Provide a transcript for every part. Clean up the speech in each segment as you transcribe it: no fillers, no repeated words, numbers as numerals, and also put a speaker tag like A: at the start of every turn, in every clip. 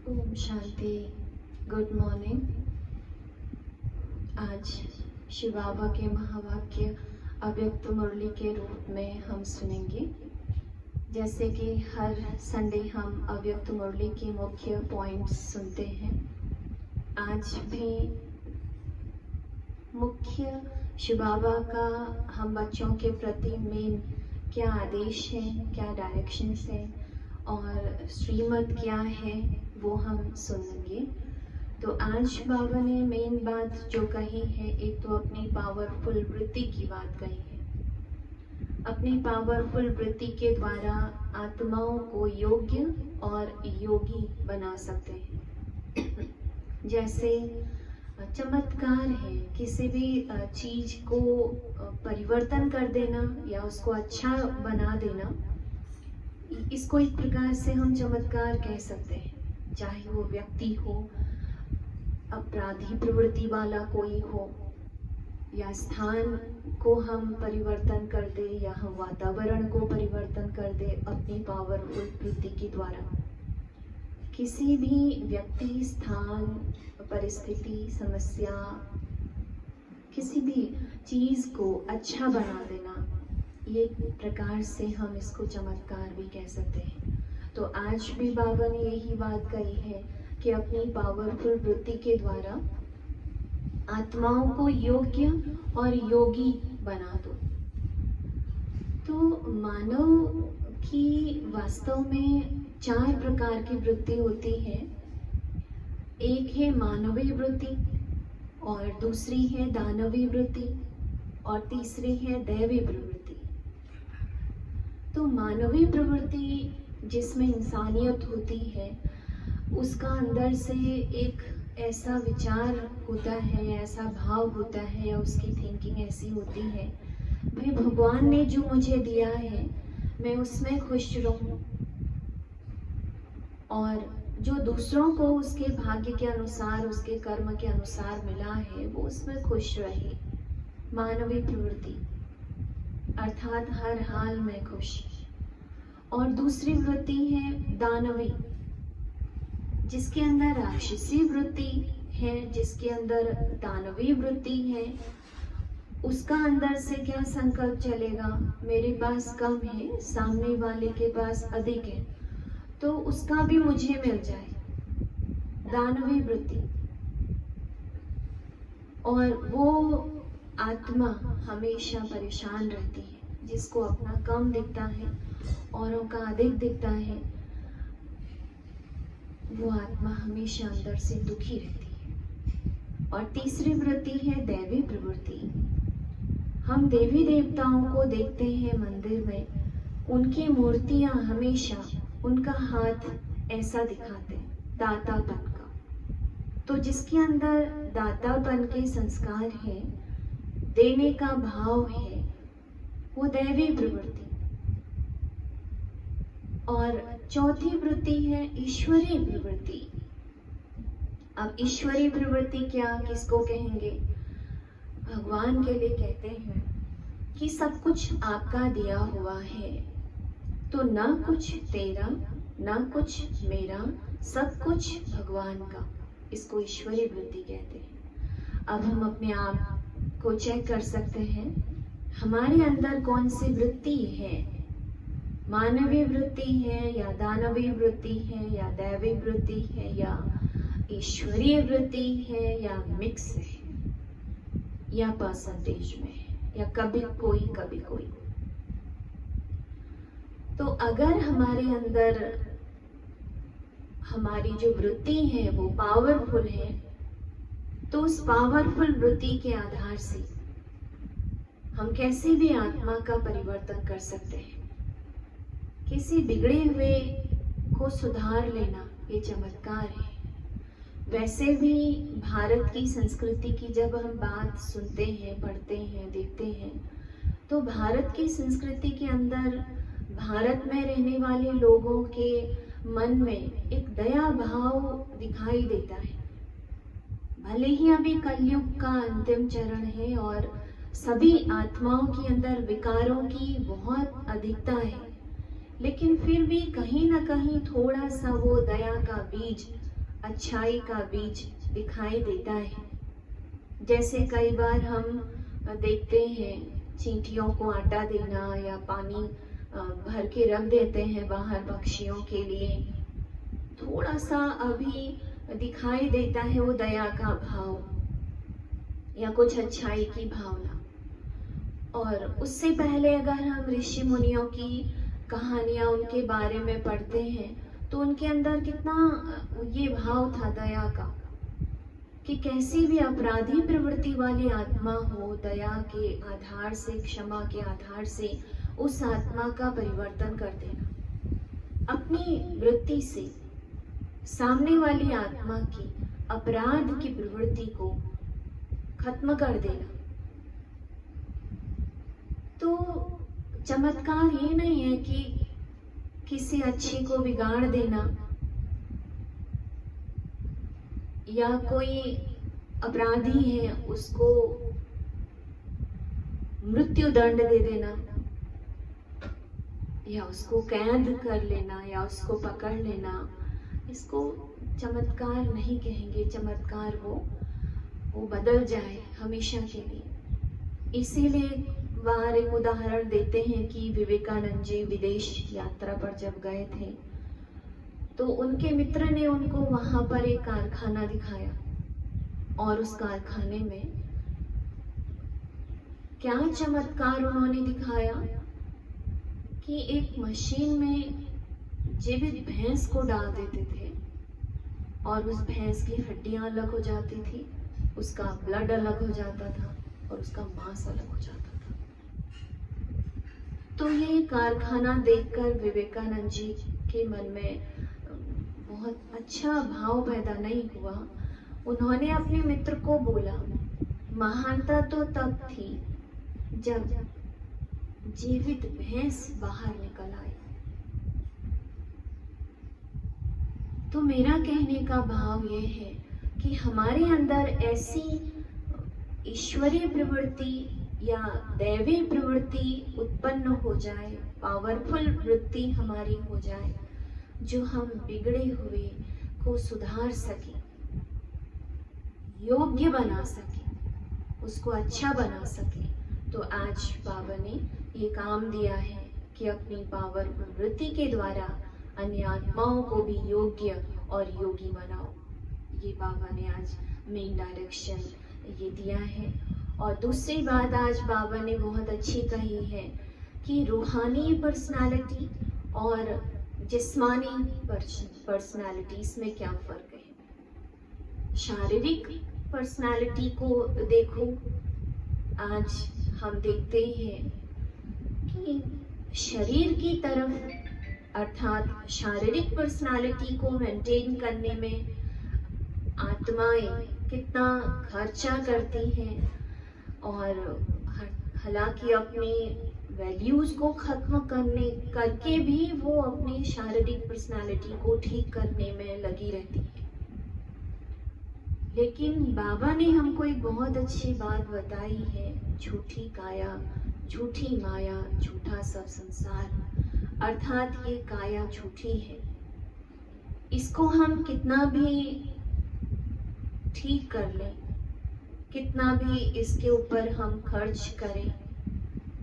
A: Om Shanti. Good morning. आज शिव बाबा के महावाक्य अव्यक्त मुरली के रूप में हम सुनेंगे। जैसे कि हर संडे हम अव्यक्त मुरली के मुख्य पॉइंट्स सुनते हैं, आज भी मुख्य शिव बाबा का हम बच्चों के प्रति मेन क्या आदेश है, क्या डायरेक्शंस है और श्रीमत क्या है, वो हम सुनेंगे। तो आज बाबा ने मेन बात जो कही है, एक तो अपनी पावरफुल वृत्ति की बात कही है। अपनी पावरफुल वृत्ति के द्वारा आत्माओं को योग्य और योगी बना सकते हैं। जैसे चमत्कार है, किसी भी चीज को परिवर्तन कर देना या उसको अच्छा बना देना, इसको एक प्रकार से हम चमत्कार कह सकते हैं। चाहे वो व्यक्ति हो, अपराधी प्रवृत्ति वाला कोई हो, या स्थान को हम परिवर्तन कर दे, या हम वातावरण को परिवर्तन कर दे अपनी पावरफुल वृत्ति के द्वारा। किसी भी व्यक्ति, स्थान, परिस्थिति, समस्या, किसी भी चीज को अच्छा बना देना, ये प्रकार से हम इसको चमत्कार भी कह सकते हैं। तो आज भी बाबा ने यही बात कही है कि अपनी पावरफुल वृत्ति के द्वारा आत्माओं को योग्य और योगी बना दो। तो मानव की वास्तव में 4 प्रकार की वृत्ति होती है। एक है मानवीय वृत्ति, और दूसरी है दानवीय वृत्ति, और तीसरी है दैवी प्रवृत्ति। तो मानवीय प्रवृत्ति जिसमें इंसानियत होती है, उसका अंदर से एक ऐसा विचार होता है, ऐसा भाव होता है, या उसकी थिंकिंग ऐसी होती है, भाई भगवान ने जो मुझे दिया है मैं उसमें खुश रहूं, और जो दूसरों को उसके भाग्य के अनुसार, उसके कर्म के अनुसार मिला है, वो उसमें खुश रहे। मानवीय प्रवृत्ति अर्थात हर हाल में खुश। और दूसरी वृत्ति है दानवी, जिसके अंदर राक्षसी वृत्ति है, जिसके अंदर दानवी वृत्ति है। उसका अंदर से क्या संकल्प चलेगा, मेरे पास कम है, सामने वाले के पास अधिक है, तो उसका भी मुझे मिल जाए, दानवी वृत्ति। और वो आत्मा हमेशा परेशान रहती है, जिसको अपना कम दिखता है, औरों का अधिक दिखता है, वो आत्मा हमेशा अंदर से दुखी रहती है। और तीसरी वृत्ति है दैवी प्रवृत्ति। हम देवी देवताओं को देखते हैं मंदिर में, उनकी मूर्तियां हमेशा उनका हाथ ऐसा दिखाते हैं, दातापन का। तो जिसके अंदर दातापन के संस्कार है, देने का भाव है, वो दैवी प्रवृत्ति। और चौथी वृत्ति है ईश्वरीय प्रवृत्ति। अब ईश्वरीय प्रवृत्ति क्या, किसको कहेंगे? भगवान के लिए कहते हैं कि सब कुछ आपका दिया हुआ है, तो ना कुछ तेरा ना कुछ मेरा, सब कुछ भगवान का। इसको ईश्वरीय वृत्ति कहते हैं। अब हम अपने आप को चेक कर सकते हैं, हमारे अंदर कौन सी वृत्ति है, मानवीय वृत्ति है, या दानवीय वृत्ति है, या दैवी वृत्ति है, या ईश्वरीय वृत्ति है, या मिक्स है, या परसेंटेज में है, या कभी कोई कभी कोई। तो अगर हमारे अंदर हमारी जो वृत्ति है वो पावरफुल है, तो उस पावरफुल वृत्ति के आधार से हम कैसे भी आत्मा का परिवर्तन कर सकते हैं। किसी बिगड़े हुए को सुधार लेना, ये चमत्कार है। वैसे भी भारत की संस्कृति की जब हम बात सुनते हैं, पढ़ते हैं, देखते हैं, तो भारत की संस्कृति के अंदर भारत में रहने वाले लोगों के मन में एक दया भाव दिखाई देता है। भले ही अभी कलयुग का अंतिम चरण है और सभी आत्माओं के अंदर विकारों की बहुत अधिकता है, लेकिन फिर भी कहीं ना कहीं थोड़ा सा वो दया का बीज अच्छाई का बीज दिखाई देता है। जैसे कई बार हम देखते हैं चींटियों को आटा देना या पानी भर के रख देते हैं बाहर पक्षियों के लिए, थोड़ा सा अभी दिखाई देता है वो दया का भाव या कुछ अच्छाई की भावना। और उससे पहले अगर हम ऋषि मुनियों की कहानियां उनके बारे में पढ़ते हैं तो उनके अंदर कितना ये भाव था दया का, कि कैसी भी अपराधी प्रवृत्ति वाली आत्मा हो, दया के आधार से, क्षमा के आधार से उस आत्मा का परिवर्तन कर देना, अपनी वृत्ति से सामने वाली आत्मा की अपराध की प्रवृत्ति को खत्म कर देना। तो चमत्कार ये नहीं है कि किसी अच्छे को बिगाड़ देना या कोई अपराधी है उसको मृत्यु दंड दे देना या उसको कैद कर लेना या उसको पकड़ लेना। इसको चमत्कार नहीं कहेंगे। चमत्कार वो बदल जाए हमेशा के लिए। इसीलिए बाहर एक उदाहरण देते हैं कि विवेकानंद जी विदेश यात्रा पर जब गए थे तो उनके मित्र ने उनको वहां पर एक कारखाना दिखाया और उस कारखाने में क्या चमत्कार उन्होंने दिखाया कि एक मशीन में जीवित भैंस को डाल देते थे और उस भैंस की हड्डियां अलग हो जाती थी, उसका ब्लड अलग हो जाता था और उसका मांस अलग हो जाता था। तो ये कारखाना देखकर विवेकानंद जी के मन में बहुत अच्छा भाव पैदा नहीं हुआ। उन्होंने अपने मित्र को बोला, महानता तो तब थी जब जीवित भैंस बाहर निकल आई। तो मेरा कहने का भाव यह है कि हमारे अंदर ऐसी ईश्वरीय प्रवृत्ति या दैवी प्रवृत्ति उत्पन्न हो जाए, पावरफुल वृत्ति हमारी हो जाए, जो हम बिगड़े हुए को सुधार सके, योग्य बना सके, उसको अच्छा बना सके। तो आज बाबा ने ये काम दिया है कि अपनी पावरफुल वृत्ति के द्वारा अन्य आत्माओं को भी योग्य और योगी बनाओ। ये बाबा ने आज मेन डायरेक्शन ये दिया है। और दूसरी बात आज बाबा ने बहुत अच्छी कही है कि रूहानी पर्सनालिटी और जिस्मानी पर्सनालिटीज में क्या फर्क है। शारीरिक पर्सनालिटी को देखो, आज हम देखते हैं कि शरीर की तरफ अर्थात शारीरिक पर्सनालिटी को मेंटेन करने में आत्माएं कितना खर्चा करती हैं और हालांकि अपनी वैल्यूज को खत्म करके भी वो अपनी शारीरिक पर्सनालिटी को ठीक करने में लगी रहती है। लेकिन बाबा ने हमको एक बहुत अच्छी बात बताई है, झूठी काया, झूठी माया, झूठा सब संसार। अर्थात ये काया झूठी है, इसको हम कितना भी ठीक कर लें, कितना भी इसके ऊपर हम खर्च करें,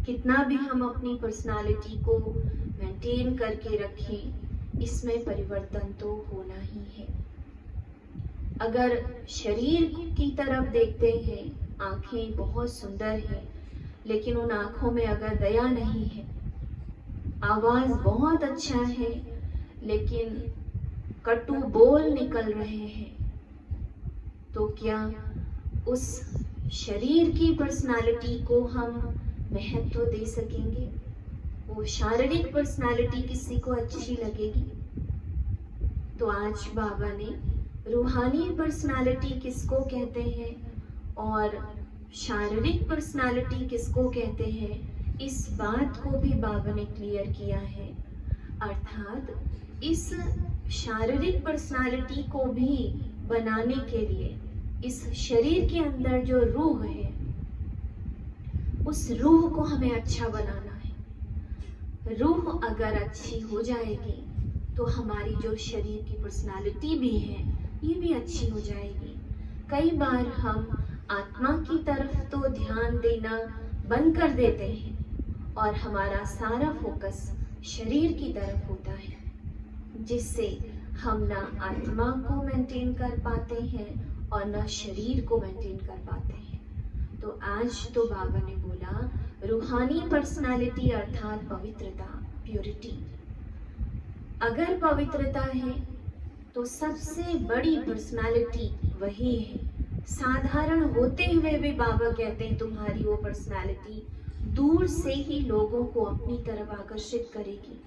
A: कितना भी हम अपनी पर्सनालिटी को मेंटेन करके रखें, इसमें परिवर्तन तो होना ही है। अगर शरीर की तरफ देखते हैं, आंखें बहुत सुंदर हैं, लेकिन उन आंखों में अगर दया नहीं है, आवाज बहुत अच्छा है लेकिन कटु बोल निकल रहे हैं, तो क्या उस शरीर की पर्सनालिटी को हम महत्व दे सकेंगे? वो शारीरिक पर्सनालिटी किसी को अच्छी लगेगी? तो आज बाबा ने रूहानी पर्सनालिटी किसको कहते हैं और शारीरिक पर्सनालिटी किसको कहते हैं, इस बात को भी बाबा ने क्लियर किया है। अर्थात इस शारीरिक पर्सनालिटी को भी बनाने के लिए इस शरीर के अंदर जो रूह है, उस रूह को हमें अच्छा बनाना है। रूह अगर अच्छी हो जाएगी तो हमारी जो शरीर की पर्सनालिटी भी है ये भी अच्छी हो जाएगी। कई बार हम आत्मा की तरफ तो ध्यान देना बंद कर देते हैं और हमारा सारा फोकस शरीर की तरफ होता है, जिससे हम ना आत्मा को मेंटेन कर पाते हैं और ना शरीर को मेंटेन कर पाते हैं। तो आज तो बाबा ने बोला रूहानी पर्सनालिटी अर्थात पवित्रता, प्योरिटी। अगर पवित्रता है तो सबसे बड़ी पर्सनालिटी वही है। साधारण होते हुए भी बाबा कहते हैं तुम्हारी वो पर्सनालिटी दूर से ही लोगों को अपनी तरफ आकर्षित करेगी।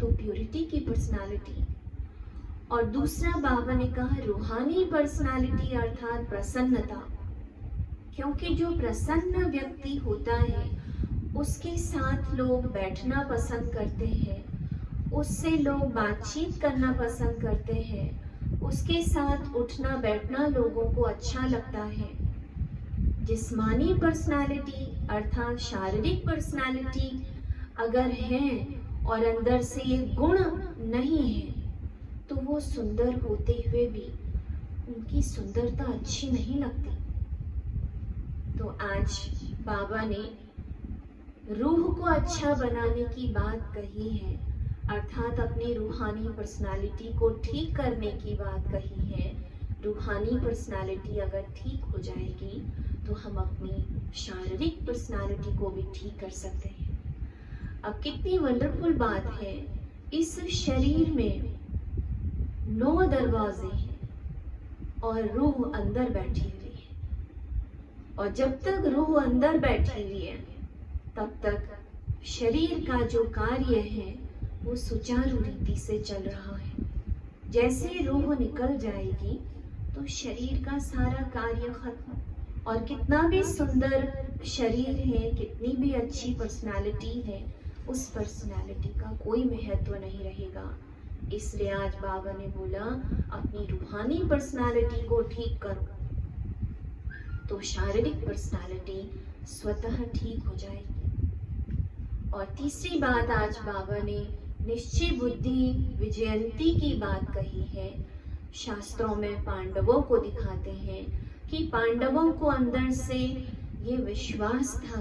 A: तो प्योरिटी की पर्सनालिटी। और दूसरा बाबा ने कहा रूहानी पर्सनालिटी अर्थात प्रसन्नता, क्योंकि जो प्रसन्न व्यक्ति होता है उसके साथ लोग बैठना पसंद करते हैं, उससे लोग बातचीत करना पसंद करते हैं, उसके साथ उठना बैठना लोगों को अच्छा लगता है। जिस्मानी पर्सनालिटी अर्थात शारीरिक पर्सनालिटी अगर है और अंदर से ये गुण नहीं है तो वो सुंदर होते हुए भी उनकी सुंदरता अच्छी नहीं लगती। तो आज बाबा ने रूह को अच्छा बनाने की बात कही है, अर्थात अपनी रूहानी पर्सनालिटी को ठीक करने की बात कही है। रूहानी पर्सनालिटी अगर ठीक हो जाएगी तो हम अपनी शारीरिक पर्सनालिटी को भी ठीक कर सकते हैं। अब कितनी वंडरफुल बात है, इस शरीर में 9 दरवाजे हैं और रूह अंदर बैठी हुई है। और जब तक रूह अंदर बैठी हुई है तब तक शरीर का जो कार्य है वो सुचारू रीति से चल रहा है। जैसे रूह निकल जाएगी तो शरीर का सारा कार्य खत्म। और कितना भी सुंदर शरीर है, कितनी भी अच्छी पर्सनालिटी है, उस पर्सनालिटी का कोई महत्व नहीं रहेगा। इसलिए आज बाबा ने बोला अपनी रूहानी पर्सनालिटी को ठीक करो तो शारीरिक पर्सनालिटी स्वतः ठीक हो जाएगी। और तीसरी बात आज बाबा ने निश्चय बुद्धि विजयंती की बात कही है। शास्त्रों में पांडवों को दिखाते हैं कि पांडवों को अंदर से ये विश्वास था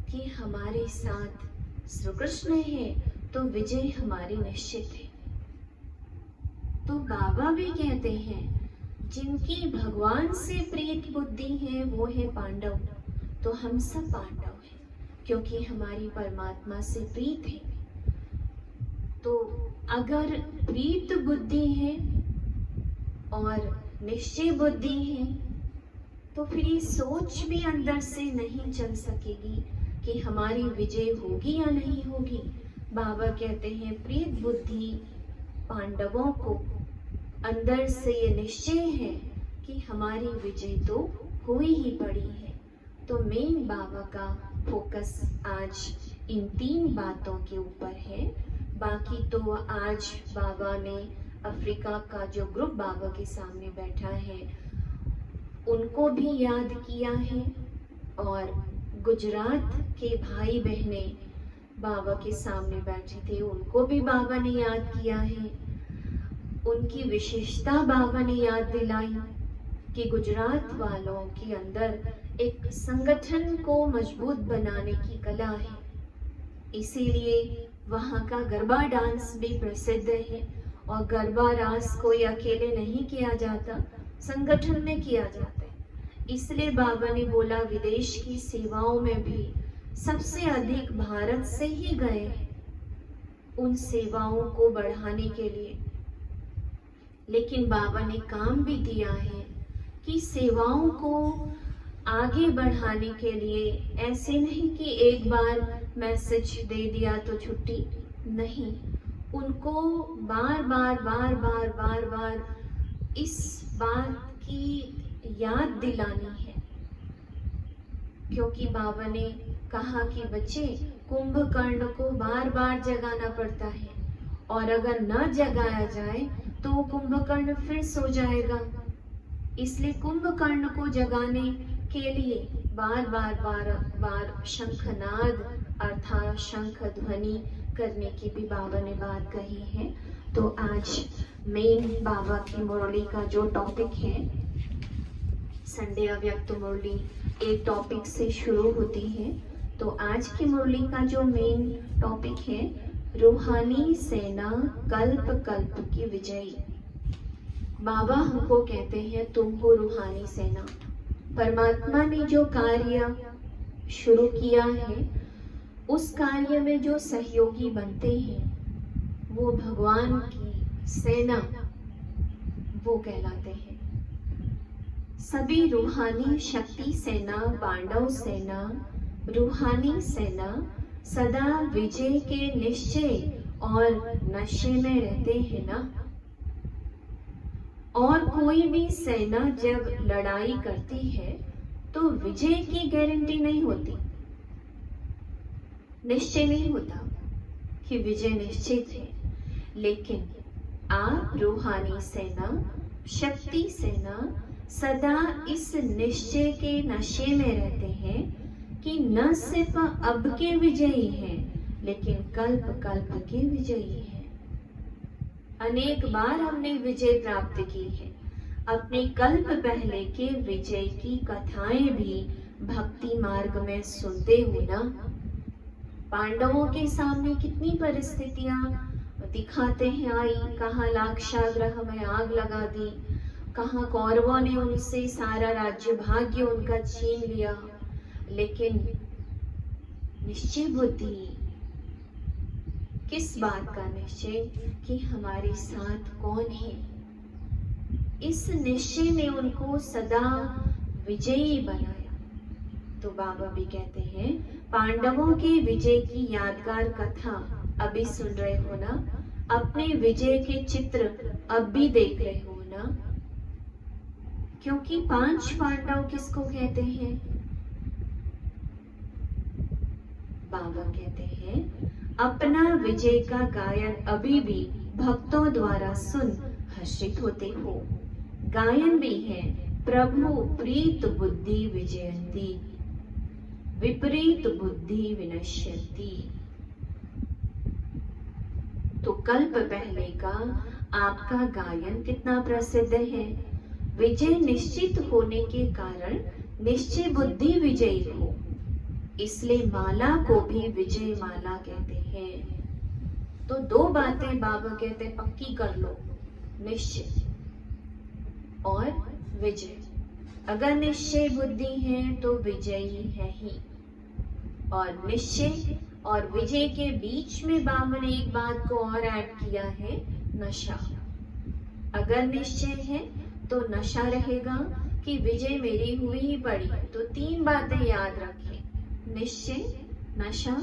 A: कि हमारे साथ श्री कृष्ण है तो विजय हमारी निश्चित है। तो बाबा भी कहते हैं जिनकी भगवान से प्रीत बुद्धि है वो है पांडव। तो हम सब पांडव हैं क्योंकि हमारी परमात्मा से प्रीत है। तो अगर प्रीत बुद्धि है और निश्चय बुद्धि है तो फिर ये सोच भी अंदर से नहीं चल सकेगी कि हमारी विजय होगी या नहीं होगी। बाबा कहते हैं प्रीत बुद्धि पांडवों को अंदर से ये निश्चय है कि हमारी विजय तो हुई ही पड़ी है। तो मेन बाबा का फोकस आज इन 3 बातों के ऊपर है। बाकी तो आज बाबा ने अफ्रीका का जो ग्रुप बाबा के सामने बैठा है उनको भी याद किया है और गुजरात के भाई बहने बाबा के सामने बैठे थे उनको भी बाबा ने याद किया है। उनकी विशेषता बाबा ने याद दिलाई कि गुजरात वालों के अंदर एक संगठन को मजबूत बनाने की कला है, इसीलिए वहाँ का गरबा डांस भी प्रसिद्ध है। और गरबा रास कोई अकेले नहीं किया जाता, संगठन में किया जाता है। इसलिए बाबा ने बोला विदेश की सेवाओं में भी सबसे अधिक भारत से ही गए हैं उन सेवाओं को बढ़ाने के लिए। लेकिन बाबा ने काम भी दिया है कि सेवाओं को आगे बढ़ाने के लिए ऐसे नहीं कि एक बार मैसेज दे दिया तो छुट्टी नहीं, उनको बार बार इस बात की याद दिलानी है। क्योंकि बाबा ने कहा कि बच्चे कुंभकर्ण को बार बार जगाना पड़ता है और अगर न जगाया जाए तो कुंभकर्ण फिर सो जाएगा। इसलिए कुंभकर्ण को जगाने के लिए बार शंखनाद अर्थात शंख ध्वनि करने की भी बाबा ने बात कही है। तो आज मेन बाबा की मुरली का जो टॉपिक है, संडे अव्यक्त मुरली एक टॉपिक से शुरू होती है। तो आज की मुरली का जो मेन टॉपिक है, रूहानी सेना कल्प कल्प की विजयी। बाबा हमको कहते हैं तुम हो रूहानी सेना। परमात्मा ने जो कार्य शुरू किया है, उस कार्य में जो सहयोगी बनते हैं वो भगवान की सेना, वो कहलाते हैं। सभी रूहानी शक्ति सेना, पांडव सेना, रूहानी सेना सदा विजय के निश्चय और नशे में रहते हैं ना। और कोई भी सेना जब लड़ाई करती है तो विजय की गारंटी नहीं होती, निश्चय नहीं होता कि विजय निश्चित है। लेकिन आप रूहानी सेना, शक्ति सेना सदा इस निश्चय के नशे में रहते हैं कि न सिर्फ अब के विजयी हैं, लेकिन कल्प कल्प के विजयी हैं। अनेक बार हमने विजय प्राप्त की है। अपने कल्प पहले के विजय की कथाएं भी भक्ति मार्ग में सुनते हो ना। पांडवों के सामने कितनी परिस्थितियां दिखाते हैं आई, कहाँ लाक्षागृह में आग लगा दी, कहाँ कौरवों ने उनसे सारा राज्य भाग्य उनका छीन लिया। लेकिन निश्चय बुद्धि, किस बात का निश्चय कि हमारे साथ कौन है, इस निश्चय ने उनको सदा विजयी बनाया। तो बाबा भी कहते हैं पांडवों के विजय की यादगार कथा अभी सुन रहे हो ना, अपने विजय के चित्र अब भी देख रहे हो ना। क्योंकि 5 पांडव किसको कहते हैं? बाबा कहते हैं अपना विजय का गायन अभी भी भक्तों द्वारा सुन हर्षित होते हो। गायन भी है प्रभु प्रीत बुद्धि विजयंती, विपरीत बुद्धि विनश्यंती। तो कल्प पहले का आपका गायन कितना प्रसिद्ध है। विजय निश्चित होने के कारण निश्चय बुद्धि विजयी हो, इसलिए माला को भी विजय माला कहते हैं। तो 2 बातें बाबा कहते पक्की कर लो, निश्चय और विजय। अगर निश्चय बुद्धि है तो विजयी है ही। और निश्चय और विजय के बीच में बाबा ने एक बात को और ऐड किया है, नशा। अगर निश्चय है तो नशा रहेगा कि विजय मेरी हुई ही पड़ी। तो 3 बातें याद रखें, निश्चय, नशा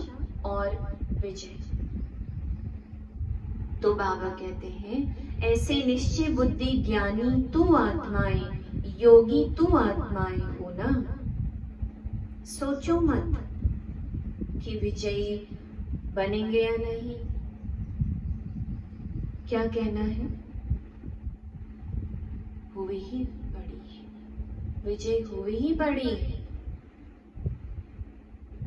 A: और विजय। तो बाबा कहते हैं ऐसे निश्चय बुद्धि ज्ञानी तू आत्माएं, योगी तू आत्माएं हो ना। सोचो मत कि विजयी बनेंगे या नहीं। क्या कहना है? हुई ही पड़ी है, विजय हुई ही पड़ी है,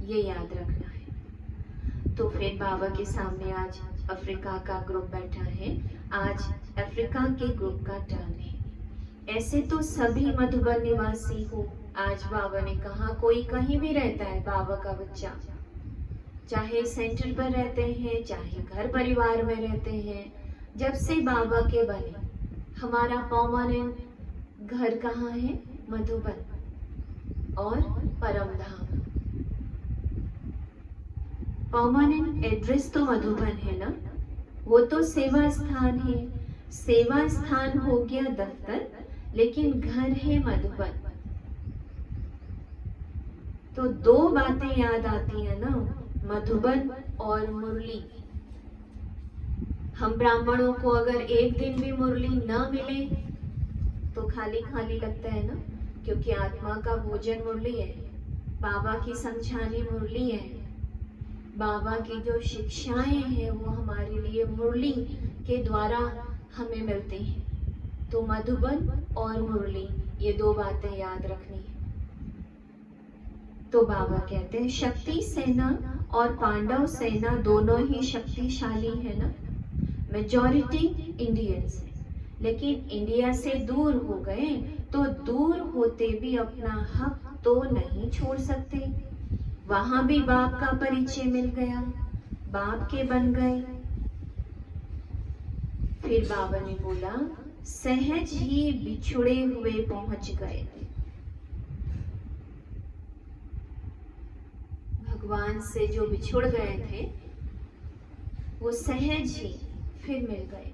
A: ये याद रखना है। तो फिर बाबा के सामने आज अफ्रीका का ग्रुप बैठा है। आज अफ्रीका के ग्रुप का टर्न है। ऐसे तो सभी मधुबन निवासी हो। आज बाबा ने कहा कोई कहीं भी रहता है बाबा का बच्चा, चाहे सेंटर पर रहते हैं, चाहे घर परिवार में रहते हैं। जब से बाबा के बने, हमारा परमानेंट घर कहाँ है? मधुबन और परमधाम। परमानेंट एड्रेस तो मधुबन है ना, वो तो सेवा स्थान है। सेवा स्थान हो गया दफ्तर, लेकिन घर है मधुबन। तो 2 बातें याद आती है ना, मधुबन और मुरली। हम ब्राह्मणों को अगर एक दिन भी मुरली ना मिले तो खाली खाली लगता है ना, क्योंकि आत्मा का भोजन मुरली है, बाबा की समझानी मुरली है, बाबा की जो शिक्षाएं हैं वो हमारे लिए मुरली के द्वारा हमें मिलती हैं। तो मधुबन और मुरली, ये 2 बातें याद रखनी है। तो बाबा कहते हैं शक्ति सेना और पांडव सेना दोनों ही शक्तिशाली है ना। मेजॉरिटी इंडियंस है, लेकिन इंडिया से दूर हो गए तो दूर होते भी अपना हक तो नहीं छोड़ सकते। वहां भी बाप का परिचय मिल गया, बाप के बन गए। फिर बाबा ने बोला सहज ही बिछुड़े हुए पहुंच गए। भगवान से जो बिछुड़ गए थे वो सहज ही फिर मिल गए,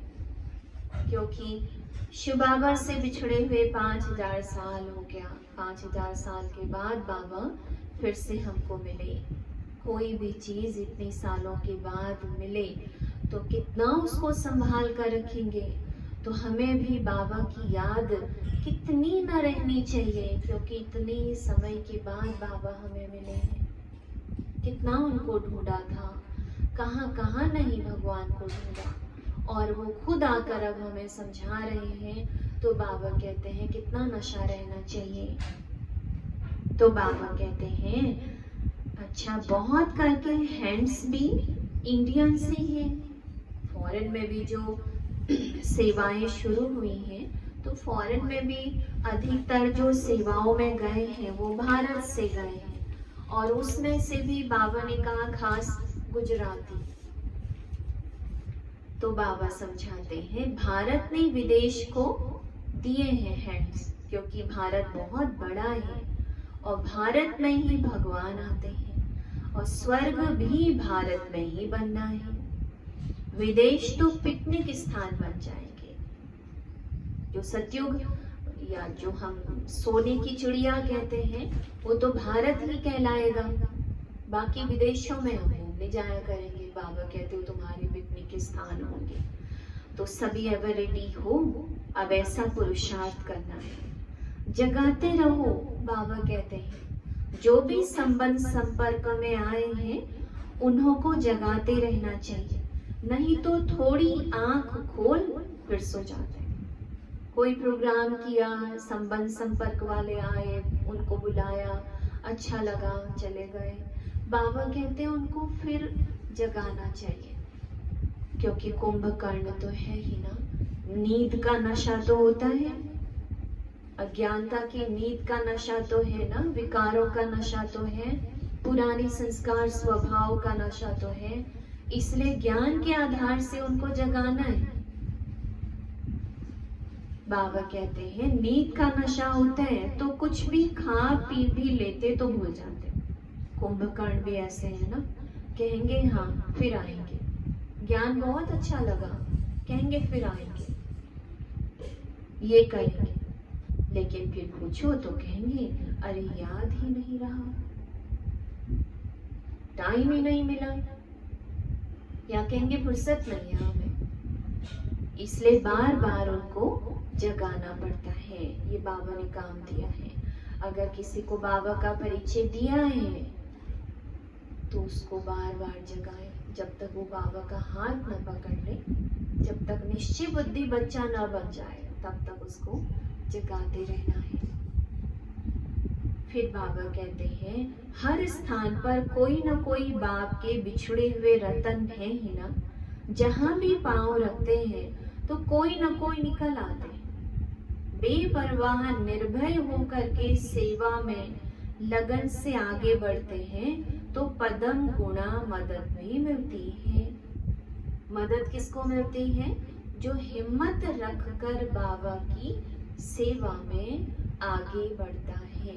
A: क्योंकि शिव बाबा से बिछड़े हुए 5000 साल हो गया। 5000 साल के बाद बाबा फिर से हमको मिले। कोई भी चीज इतने सालों के बाद मिले तो कितना उसको संभाल कर रखेंगे। तो हमें भी बाबा की याद कितनी न रहनी चाहिए, क्योंकि इतने समय के बाद बाबा हमें मिले हैं। कितना उनको ढूंढा था, कहाँ कहाँ नहीं भगवान को ढूंढा, और वो खुद आकर अब हमें समझा रहे हैं। तो बाबा कहते हैं कितना नशा रहना चाहिए। तो बाबा कहते हैं अच्छा बहुत करके हैंड्स भी इंडियन से ही है। फॉरेन में भी जो सेवाएं शुरू हुई हैं तो फॉरेन में भी अधिकतर जो सेवाओं में गए हैं वो भारत से गए हैं, और उसमें से भी बाबा ने कहा खास गुजराती। तो बाबा समझाते हैं भारत ने विदेश को दिए हैं हैंड्स, क्योंकि भारत बहुत बड़ा है और भारत में ही भगवान आते हैं और स्वर्ग भी भारत में ही बनना है। विदेश तो पिकनिक स्थान बन जाएंगे। जो सतयुग या जो हम सोने की चिड़िया कहते हैं वो तो भारत ही कहलाएगा। बाकी विदेशों में हम घूमने जाया करेंगे। बाबा कहते हो तुम्हारे पिकनिक स्थान होंगे। तो सभी एवर रेडी हो, अब ऐसा पुरुषार्थ करना है। जगाते रहो, बाबा कहते हैं जो भी संबंध संपर्क में आए हैं उन्हों को जगाते रहना चाहिए, नहीं तो थोड़ी आंख खोल फिर सो जाते हैं। कोई प्रोग्राम किया, संबंध संपर्क वाले आए, उनको बुलाया, अच्छा लगा, चले गए। बाबा कहते हैं उनको फिर जगाना चाहिए, क्योंकि कुंभकर्ण तो है ही ना। नींद का नशा तो होता है, अज्ञानता की नींद का नशा तो है ना, विकारों का नशा तो है, पुरानी संस्कार स्वभाव का नशा तो है। इसलिए ज्ञान के आधार से उनको जगाना है। बाबा कहते हैं नींद का नशा होता है तो कुछ भी खा पी भी लेते तो भूल जाते। कुंभकर्ण भी ऐसे है ना, कहेंगे हाँ फिर आएंगे, ज्ञान बहुत अच्छा लगा, कहेंगे फिर आएंगे, ये करेंगे, लेकिन फिर पूछो तो कहेंगे अरे याद ही नहीं रहा, टाइम ही नहीं मिला, या कहेंगे फुर्सत नहीं है हमें। इसलिए बार बार उनको जगाना पड़ता है। ये बाबा ने काम दिया है। अगर किसी को बाबा का परिचय दिया है तो उसको बार बार जगाए, जब तक वो बाबा का हाथ न पकड़ ले, जब तक निश्चय बुद्धि बच्चा न बन जाए, तब तक उसको जगाते रहना है। फिर बाबा कहते हैं हर स्थान पर कोई न कोई बाप के बिछुड़े हुए रतन है ही ना। जहां भी पांव रखते हैं तो कोई न कोई निकल आते हैं। बेपरवाह निर्भय होकर के सेवा में लगन से आगे बढ़ते हैं तो पदम गुणा मदद भी मिलती है। मदद किसको मिलती है? जो हिम्मत रखकर बाबा की सेवा में आगे बढ़ता है।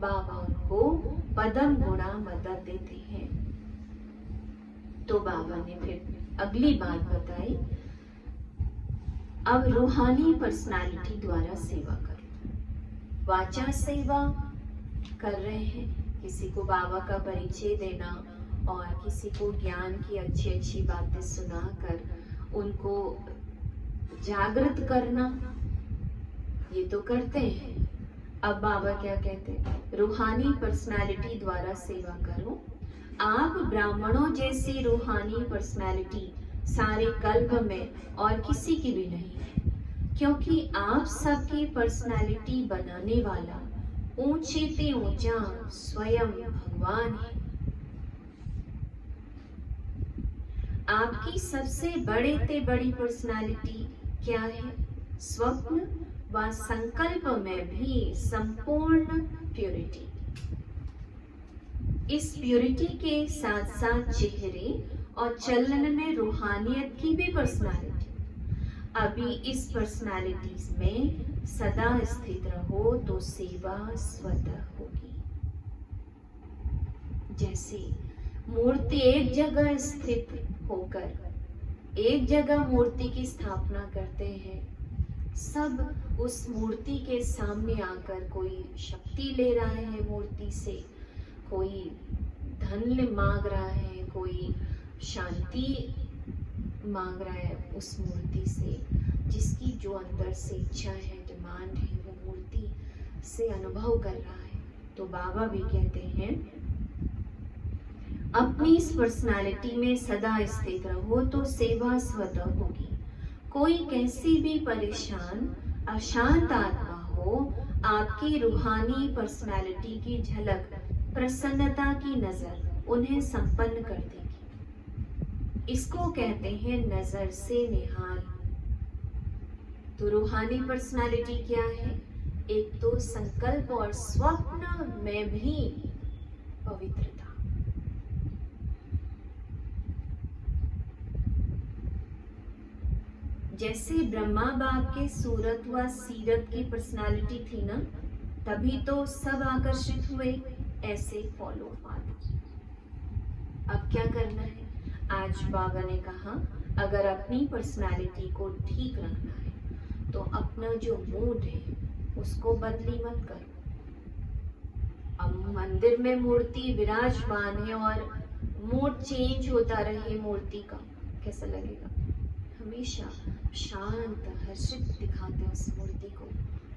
A: बाबा उनको पदम गुणा मदद देते हैं। तो बाबा ने फिर अगली बात बताई, अब रूहानी पर्सनालिटी द्वारा सेवा करो। वाचा सेवा कर रहे हैं, किसी को बाबा का परिचय देना और किसी को ज्ञान की अच्छी अच्छी बातें सुनाकर उनको जागृत करना, ये तो करते हैं। अब बाबा क्या कहते हैं? रूहानी पर्सनालिटी द्वारा सेवा करो। आप ब्राह्मणों जैसी रूहानी पर्सनालिटी सारे कल्प में और किसी की भी नहीं है, क्योंकि आप सबकी पर्सनालिटी बनाने वाला ऊंचे ते ऊंचा स्वयं भगवान है। आपकी सबसे बड़े ते बड़ी पर्सनालिटी क्या है? स्वप्न व संकल्प में भी संपूर्ण प्योरिटी। इस प्योरिटी के साथ साथ चेहरे और चलन में रूहानियत की भी पर्सनालिटी। अभी इस पर्सनालिटीज में सदा स्थित रहो तो सेवा स्वतः होगी। जैसे मूर्ति एक जगह स्थित होकर एक जगह मूर्ति की स्थापना करते हैं, सब उस मूर्ति के सामने आकर कोई शक्ति ले रहा है मूर्ति से, कोई धन मांग रहा है, कोई शांति मांग रहा है उस मूर्ति से, जिसकी जो अंदर से इच्छा है, डिमांड है, वो मूर्ति से अनुभव कर रहा है। तो बाबा भी कहते हैं अपनी इस पर्सनालिटी में सदा स्थित रहो तो सेवा स्वतः होगी। कोई कैसी भी परेशान अशांत आत्मा हो, आपकी रूहानी पर्सनालिटी की झलक, प्रसन्नता की नजर उन्हें संपन्न कर देगी। इसको कहते हैं नजर से निहाल। तो रूहानी पर्सनालिटी क्या है? एक तो संकल्प और स्वप्न में भी पवित्रता। जैसे ब्रह्मा बाप के सूरत व सीरत की पर्सनालिटी थी ना, तभी तो सब आकर्षित हुए, ऐसे फॉलो फादर। अब क्या करना है? आज बाबा ने कहा अगर अपनी पर्सनालिटी को ठीक रखना है तो अपना जो मूड है उसको बदली मत करो। अब मंदिर में मूर्ति विराजमान है और मूड चेंज होता रहे मूर्ति का, कैसा लगेगा? हमेशा शांत हर्षित दिखाते हैं उस मूर्ति को।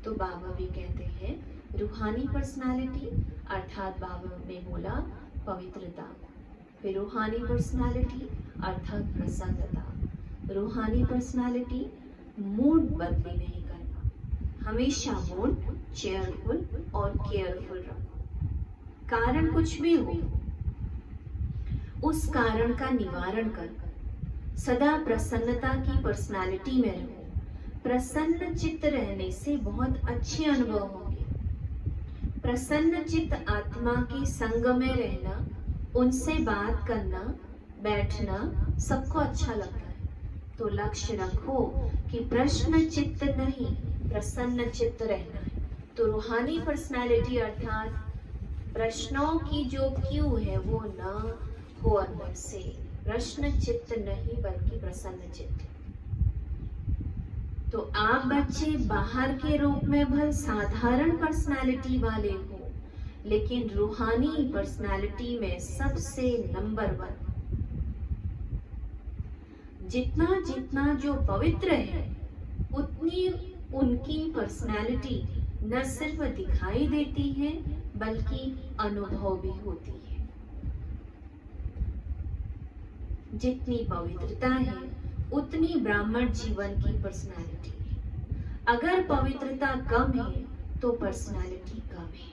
A: तो बाबा भी कहते हैं रूहानी पर्सनालिटी अर्थात बाबा ने बोला पवित्रता, फिर रूहानी पर्सनालिटी अर्थात प्रसन्नता। रूहानी पर्सनालिटी मूड बदली नहीं करना, हमेशा मूड चेयरफुल और केयरफुल रखो। कारण कुछ भी हो, उस कारण का निवारण करो। सदा प्रसन्नता की पर्सनालिटी में रहो। प्रसन्न चित्त रहने से बहुत अच्छे अनुभव होंगे। प्रसन्न चित्त आत्मा के संग में रहना, उनसे बात करना, बैठना सबको अच्छा लगता है। तो लक्ष्य रखो कि प्रश्न चित्त नहीं, प्रसन्न चित्त रहना है। तो रूहानी पर्सनालिटी अर्थात प्रश्नों की जो क्यू है वो ना हो अंदर से, प्रश्न चित्त नहीं बल्कि प्रसन्न चित्त। तो आप बच्चे बाहर के रूप में भले साधारण पर्सनालिटी वाले हो, लेकिन रूहानी पर्सनालिटी में सबसे नंबर 1। जितना जितना जो पवित्र है उतनी उनकी पर्सनालिटी न सिर्फ दिखाई देती है बल्कि अनुभव भी होती है। जितनी पवित्रता है उतनी ब्राह्मण जीवन की पर्सनालिटी है। अगर पवित्रता कम है तो पर्सनालिटी कम है।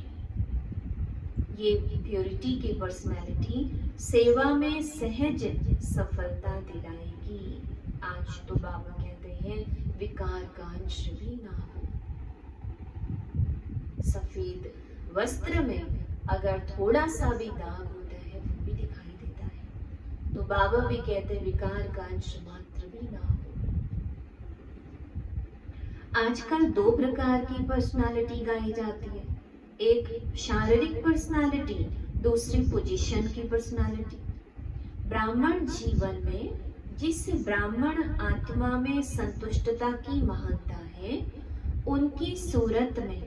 A: ये प्योरिटी की पर्सनालिटी सेवा में सहज सफलता दिलाएगी। आज तो बाबा कहते हैं विकार का अंश भी ना हो। सफेद वस्त्र में अगर थोड़ा सा भी दाग होता है वो भी दिखाई देता है। तो बाबा भी कहते हैं विकार का अंश मात्र भी ना हो। आजकल 2 प्रकार की पर्सनालिटी गाई जाती है, एक शारीरिक पर्सनालिटी, दूसरी पोजीशन की पर्सनालिटी। ब्राह्मण जीवन में जिस ब्राह्मण आत्मा में संतुष्टता की महानता है, उनकी सूरत में,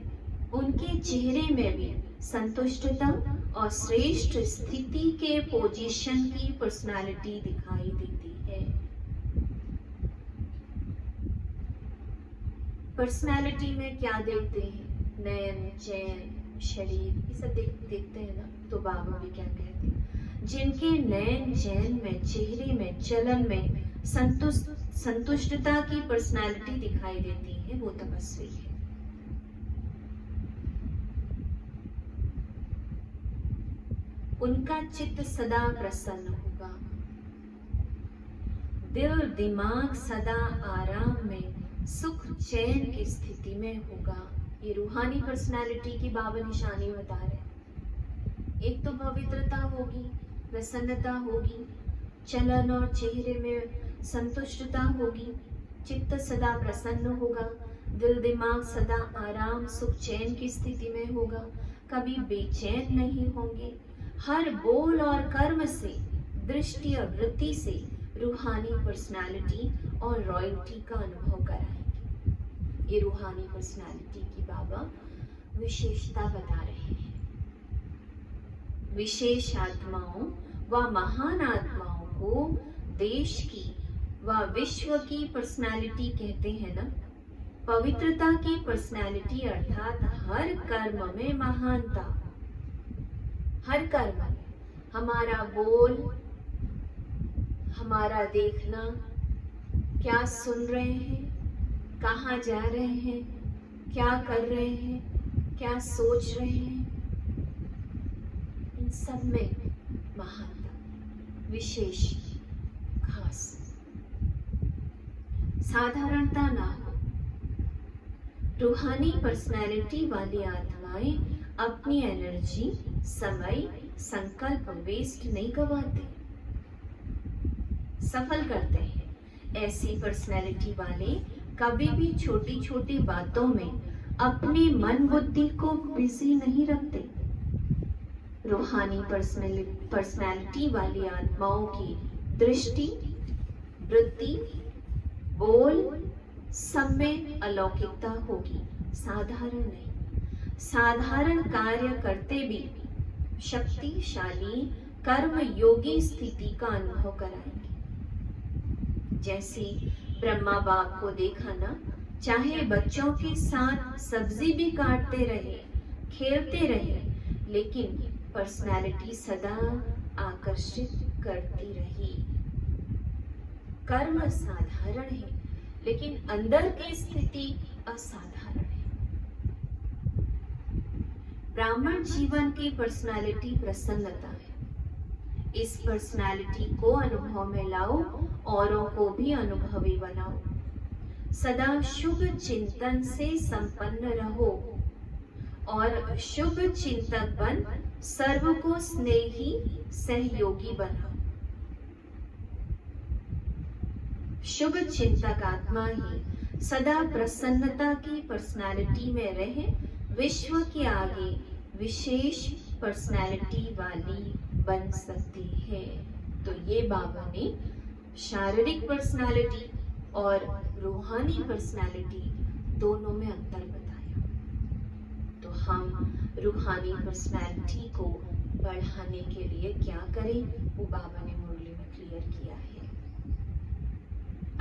A: उनके चेहरे में भी संतुष्टता और श्रेष्ठ स्थिति के पोजीशन की पर्सनालिटी दिखाई देती है। पर्सनालिटी में क्या देखते हैं? नयन, चैन, शरीर, ये सब देखते हैं ना। तो बाबा भी क्या कहते हैं? जिनके नयन चैन में, चेहरे में, चलन में संतुष्टता की पर्सनालिटी दिखाई देती है, वो तपस्वी है। उनका चित्त सदा प्रसन्न होगा, दिल दिमाग सदा आराम में सुख चैन की स्थिति में होगा। ये रूहानी पर्सनालिटी की बाबा निशानी बता रहे हैं। एक तो पवित्रता होगी, प्रसन्नता होगी, चलन और चेहरे में संतुष्टता होगी, चित्त सदा प्रसन्न होगा, दिल दिमाग सदा आराम सुख चैन की स्थिति में होगा, कभी बेचैन नहीं होंगे। हर बोल और कर्म से, दृष्टि और वृत्ति से रूहानी पर्सनालिटी और रॉयल्टी का अनुभव कराएंगे। ये रूहानी पर्सनालिटी की बाबा विशेषता बता रहे हैं। विशेष आत्माओं व महान आत्माओं को देश की व विश्व की पर्सनालिटी कहते हैं ना। पवित्रता की पर्सनालिटी अर्थात हर कर्म में महानता। हर कर्म में हमारा बोल, हमारा देखना, क्या सुन रहे हैं, कहाँ जा रहे हैं, क्या कर रहे हैं, क्या सोच रहे हैं, इन सब में महानता, विशेष, खास, साधारणता ना हो। रूहानी पर्सनैलिटी वाली आत्माएं अपनी एनर्जी, समय, संकल्प वेस्ट नहीं गवाते, सफल करते हैं। ऐसी पर्सनैलिटी वाले कभी भी छोटी छोटी बातों में अपने मन बुद्धि को बिजी नहीं रखते। रूहानी पर्सनैलिटी वाली आत्माओं की दृष्टि, वृत्ति, बोल सब में अलौकिकता होगी, साधारण नहीं। साधारण कार्य करते भी शक्तिशाली कर्म योगी स्थिति का अनुभव कराएंगे। जैसे ब्रह्मा बाप को देखा ना, चाहे बच्चों के साथ सब्जी भी काटते रहे, खेलते रहे, लेकिन पर्सनालिटी सदा आकर्षित करती रही। कर्म साधारण है, लेकिन अंदर की स्थिति असाधारण है। ब्राह्मण जीवन की पर्सनालिटी प्रसन्नता है। इस पर्सनालिटी को अनुभव में लाओ, औरों को भी अनुभवी बनाओ। सदा शुभ चिंतन से संपन्न रहो और शुभ चिंतक बन सर्व को स्नेही सहयोगी बनाओ। शुभ चिंतक आत्मा ही सदा प्रसन्नता की पर्सनालिटी में रहे, विश्व के आगे विशेष पर्सनालिटी वाली बन सकती है। तो ये बाबा ने शारीरिक पर्सनालिटी और रूहानी पर्सनालिटी दोनों में अंतर बताया। तो हम रूहानी पर्सनालिटी को बढ़ाने के लिए क्या करें, वो बाबा ने मुरली में क्लियर किया है।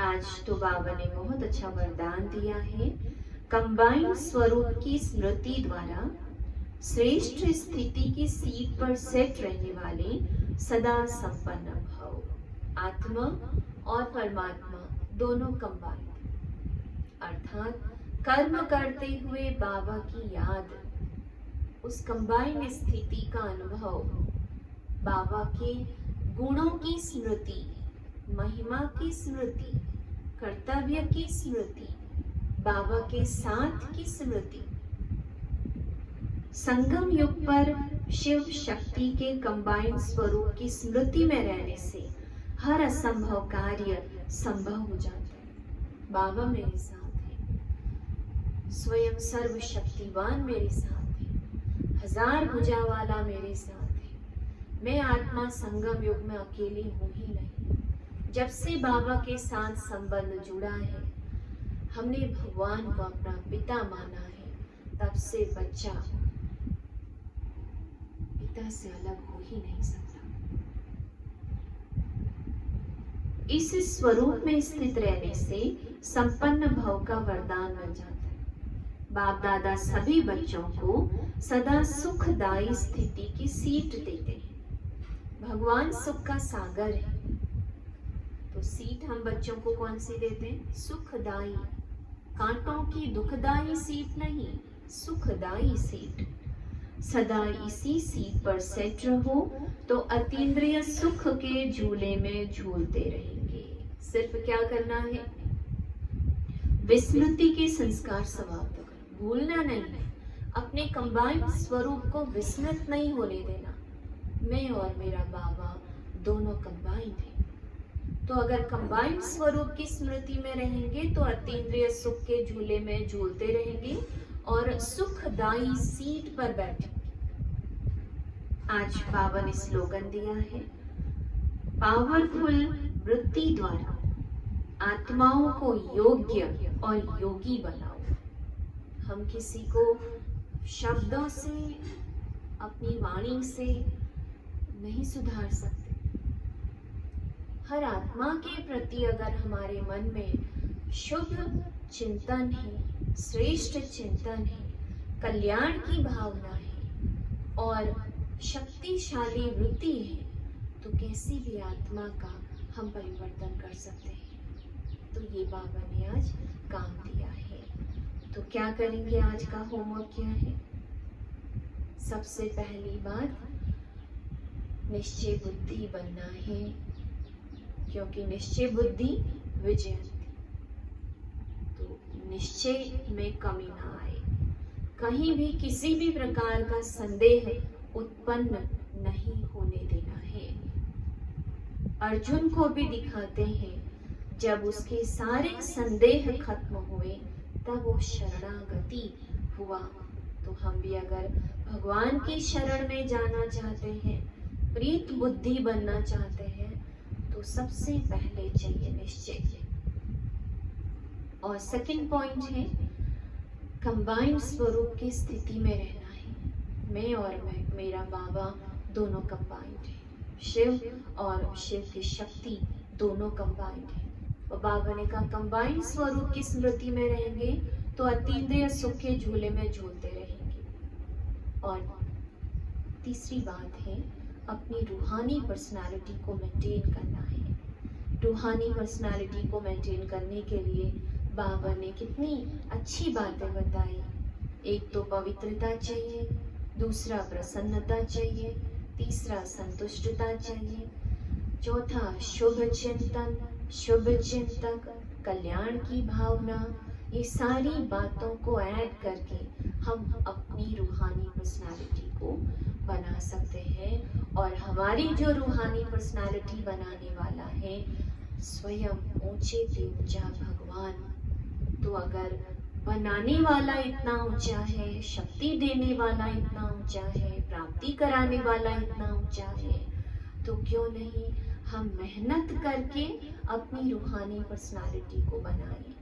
A: आज तो बाबा ने बहुत अच्छा वरदान दिया है। कंबाइंड स्वरूप की स्मृति द्वारा श्रेष्ठ स्थिति की सीट पर सेट रहने वाले सदा संपन्न भव। आत्मा और परमात्मा दोनों कंबाइंड, अर्थात कर्म करते हुए बाबा की याद, उस कंबाइंड स्थिति का अनुभव, बाबा के गुणों की स्मृति, महिमा की स्मृति, कर्तव्य की स्मृति, बाबा के साथ की स्मृति। संगम युग पर शिव शक्ति के कंबाइंड स्वरूप की स्मृति में रहने से हर असंभव कार्य संभव हो जाता है। बाबा मेरे साथ है, स्वयं सर्वशक्तिवान मेरे साथ है, हजार भुजा वाला मेरे साथ है। मैं आत्मा संगम युग में अकेली हूँ ही नहीं। जब से बाबा के साथ संबंध जुड़ा है, हमने भगवान को अपना पिता माना है, तब से बच्चा पिता से अलग हो ही नहीं सकता। इस स्वरूप में स्थित रहने से संपन्न भव का वरदान बन जाता है। बाप दादा सभी बच्चों को सदा सुखदायी स्थिति की सीट देते हैं। भगवान सुख का सागर है, तो सीट हम बच्चों को कौन सी देते हैं? सुखदायी, कांटों की दुखदायी सीट नहीं, सुखदायी सीट। सदा इसी सीट पर सेट रहो तो अतीन्द्रिय सुख के झूले में झूलते रहेंगे। सिर्फ क्या करना है? विस्मृति के संस्कार समाप्त करो। भूलना नहीं है, अपने कंबाइंड स्वरूप को विस्मृत नहीं होने देना। मैं और मेरा बाबा दोनों कंबाइंड हैं। तो अगर कंबाइंड स्वरूप की स्मृति में रहेंगे तो अतीन्द्रिय सुख के झूले में झूलते रहेंगे और सुखदायी सीट पर बैठेंगे। आज बाबा ने स्लोगन दिया है, पावरफुल वृत्ति द्वारा आत्माओं को योग्य और योगी बनाओ। हम किसी को शब्दों से, अपनी वाणी से नहीं सुधार सकते। हर आत्मा के प्रति अगर हमारे मन में शुभ चिंतन है, श्रेष्ठ चिंतन है, कल्याण की भावना है और शक्तिशाली वृत्ति है, तो कैसी भी आत्मा का हम परिवर्तन कर सकते हैं। तो ये बाबा ने आज काम दिया है। तो क्या करेंगे? आज का होमवर्क क्या है? सबसे पहली बात, निश्चय बुद्धि बनना है, क्योंकि निश्चय बुद्धि विजयंती। तो निश्चय में कमी ना आए, कहीं भी किसी भी प्रकार का संदेह उत्पन्न नहीं होने देना है। अर्जुन को भी दिखाते हैं, जब उसके सारे संदेह खत्म हुए तब वो शरणागति हुआ। तो हम भी अगर भगवान की शरण में जाना चाहते हैं, प्रीत बुद्धि बनना चाहते हैं, तो सबसे पहले चाहिए निश्चय। और सेकंड पॉइंट है, कंबाइंड स्वरूप की स्थिति में रहना है। मैं और मेरा बाबा दोनों कंबाइंड है, शिव और शिव की शक्ति दोनों कंबाइंड है। और बाबा ने कहा कंबाइंड स्वरूप की स्मृति में रहेंगे तो अतीन्द्रिय सुख के झूले में झूलते रहेंगे। और तीसरी बात है, अपनी रूहानी पर्सनालिटी को मेंटेन करना है। रूहानी पर्सनालिटी को मेंटेन करने के लिए बाबा ने कितनी अच्छी बातें बताई। एक तो पवित्रता चाहिए, दूसरा प्रसन्नता चाहिए, तीसरा संतुष्टता चाहिए, चौथा शुभ चिंतन, शुभ चिंतक, कल्याण की भावना। ये सारी बातों को ऐड करके हम अपनी रूहानी पर्सनालिटी को बना सकते हैं। और हमारी जो रूहानी पर्सनालिटी बनाने वाला है स्वयं ऊंचे से ऊंचा भगवान। तो अगर बनाने वाला इतना ऊंचा है, शक्ति देने वाला इतना ऊंचा है, प्राप्ति कराने वाला इतना ऊंचा है, तो क्यों नहीं हम मेहनत करके अपनी रूहानी पर्सनालिटी को बनाएं।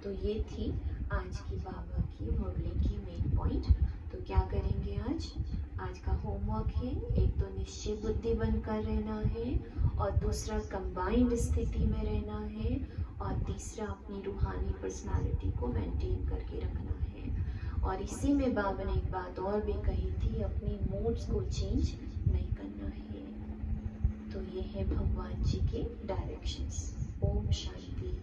A: तो ये थी आज की बाबा की मुरली की मेन पॉइंट। तो क्या करेंगे आज का होमवर्क है, एक तो निश्चय बुद्धि बनकर रहना है, और दूसरा कंबाइंड स्थिति में रहना है, और तीसरा अपनी रूहानी पर्सनालिटी को मेंटेन करके रखना है। और इसी में बाबा ने एक बात और भी कही थी, अपनी मूड्स को चेंज नहीं करना है। तो ये है भगवान जी के डायरेक्शंस। ओम शांति।